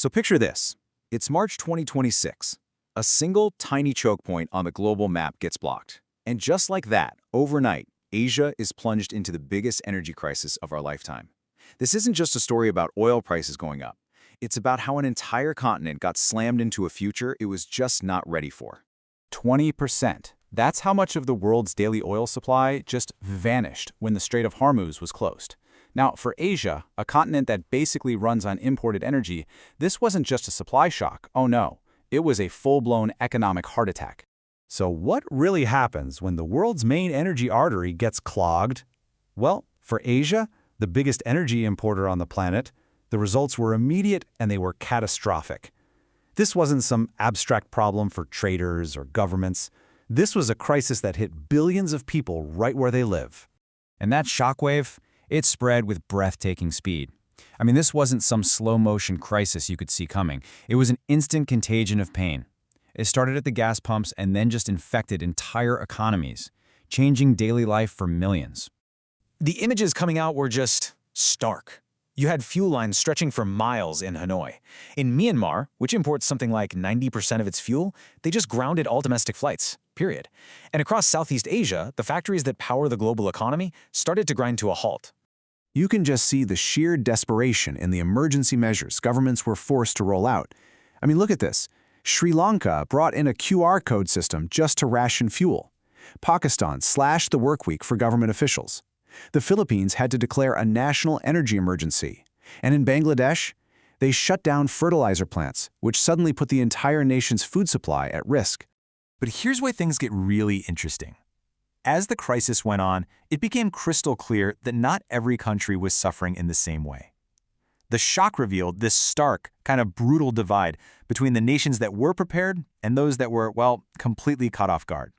So picture this. It's March 2026. A single tiny choke point on the global map gets blocked. And just like that, overnight, Asia is plunged into the biggest energy crisis of our lifetime. This isn't just a story about oil prices going up. It's about how an entire continent got slammed into a future it was just not ready for. 20%. That's how much of the world's daily oil supply just vanished when the Strait of Hormuz was closed. Now, for Asia, a continent that basically runs on imported energy, this wasn't just a supply shock. Oh no, it was a full-blown economic heart attack. So what really happens when the world's main energy artery gets clogged? Well, for Asia, the biggest energy importer on the planet, the results were immediate and they were catastrophic. This wasn't some abstract problem for traders or governments. This was a crisis that hit billions of people right where they live. And that shockwave, it spread with breathtaking speed. I mean, this wasn't some slow-motion crisis you could see coming. It was an instant contagion of pain. It started at the gas pumps and then just infected entire economies, changing daily life for millions. The images coming out were just stark. You had fuel lines stretching for miles in Hanoi. In Myanmar, which imports something like 90% of its fuel, they just grounded all domestic flights, period. And across Southeast Asia, the factories that power the global economy started to grind to a halt. You can just see the sheer desperation in the emergency measures governments were forced to roll out. I mean, look at this. Sri Lanka brought in a QR code system just to ration fuel. Pakistan slashed the workweek for government officials. The Philippines had to declare a national energy emergency. And in Bangladesh, they shut down fertilizer plants, which suddenly put the entire nation's food supply at risk. But here's where things get really interesting. As the crisis went on, it became crystal clear that not every country was suffering in the same way. The shock revealed this stark, kind of brutal divide between the nations that were prepared and those that were, well, completely caught off guard.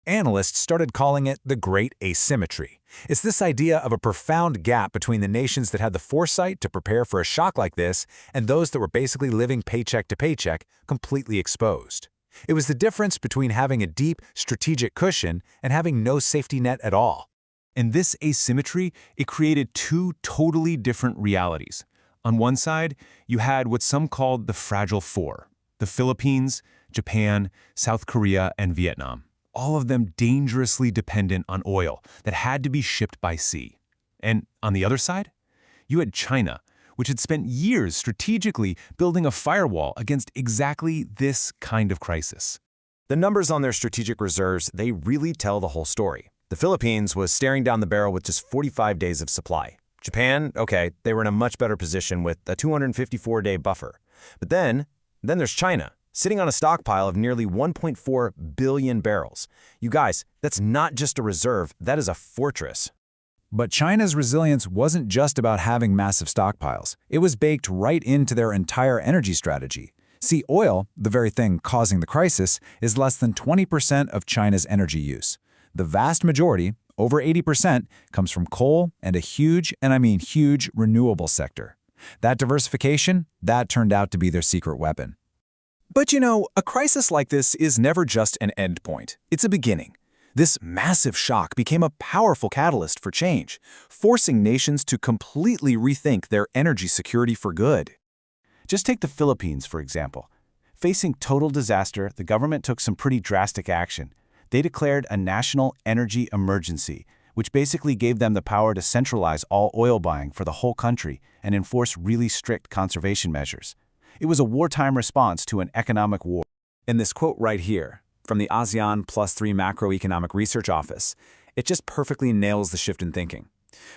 Analysts started calling it the Great Asymmetry. It's this idea of a profound gap between the nations that had the foresight to prepare for a shock like this and those that were basically living paycheck to paycheck, completely exposed. It was the difference between having a deep, strategic cushion and having no safety net at all. And this asymmetry, it created two totally different realities. On one side, you had what some called the Fragile Four: the Philippines, Japan, South Korea, and Vietnam. All of them dangerously dependent on oil that had to be shipped by sea. And on the other side, you had China, which had spent years strategically building a firewall against exactly this kind of crisis. The numbers on their strategic reserves, they really tell the whole story. The Philippines was staring down the barrel with just 45 days of supply. Japan, okay, they were in a much better position with a 254-day buffer. But then there's China, sitting on a stockpile of nearly 1.4 billion barrels. You guys, that's not just a reserve, that is a fortress. But China's resilience wasn't just about having massive stockpiles. It was baked right into their entire energy strategy. See, oil, the very thing causing the crisis, is less than 20% of China's energy use. The vast majority, over 80%, comes from coal and a huge, and I mean huge, renewable sector. That diversification, that turned out to be their secret weapon. But you know, a crisis like this is never just an end point. It's a beginning. This massive shock became a powerful catalyst for change, forcing nations to completely rethink their energy security for good. Just take the Philippines, for example. Facing total disaster, the government took some pretty drastic action. They declared a national energy emergency, which basically gave them the power to centralize all oil buying for the whole country and enforce really strict conservation measures. It was a wartime response to an economic war. In this quote right here, from the ASEAN +3 Macroeconomic Research Office, it just perfectly nails the shift in thinking.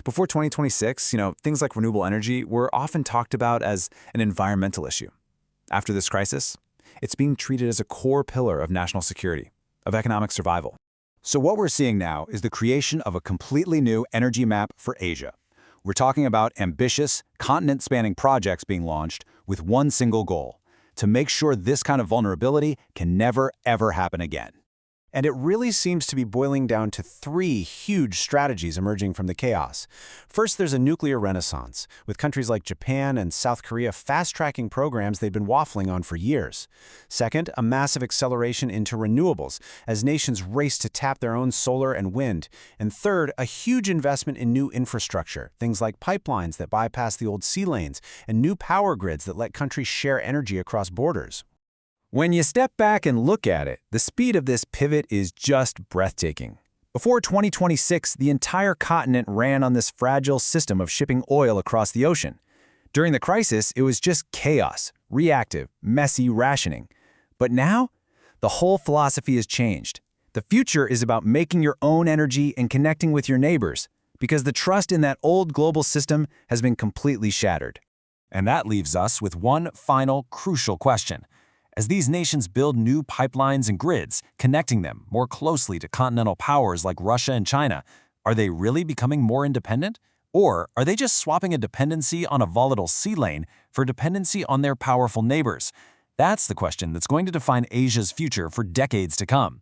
Before 2026, things like renewable energy were often talked about as an environmental issue. After this crisis, it's being treated as a core pillar of national security, of economic survival. So what we're seeing now is the creation of a completely new energy map for Asia. We're talking about ambitious, continent-spanning projects being launched with one single goal: to make sure this kind of vulnerability can never, ever happen again. And it really seems to be boiling down to three huge strategies emerging from the chaos. First, there's a nuclear renaissance, with countries like Japan and South Korea fast-tracking programs they've been waffling on for years. Second, a massive acceleration into renewables, as nations race to tap their own solar and wind. And third, a huge investment in new infrastructure, things like pipelines that bypass the old sea lanes, and new power grids that let countries share energy across borders. When you step back and look at it, the speed of this pivot is just breathtaking. Before 2026, the entire continent ran on this fragile system of shipping oil across the ocean. During the crisis, it was just chaos, reactive, messy rationing. But now, the whole philosophy has changed. The future is about making your own energy and connecting with your neighbors, because the trust in that old global system has been completely shattered. And that leaves us with one final crucial question. As these nations build new pipelines and grids, connecting them more closely to continental powers like Russia and China, are they really becoming more independent? Or are they just swapping a dependency on a volatile sea lane for dependency on their powerful neighbors? That's the question that's going to define Asia's future for decades to come.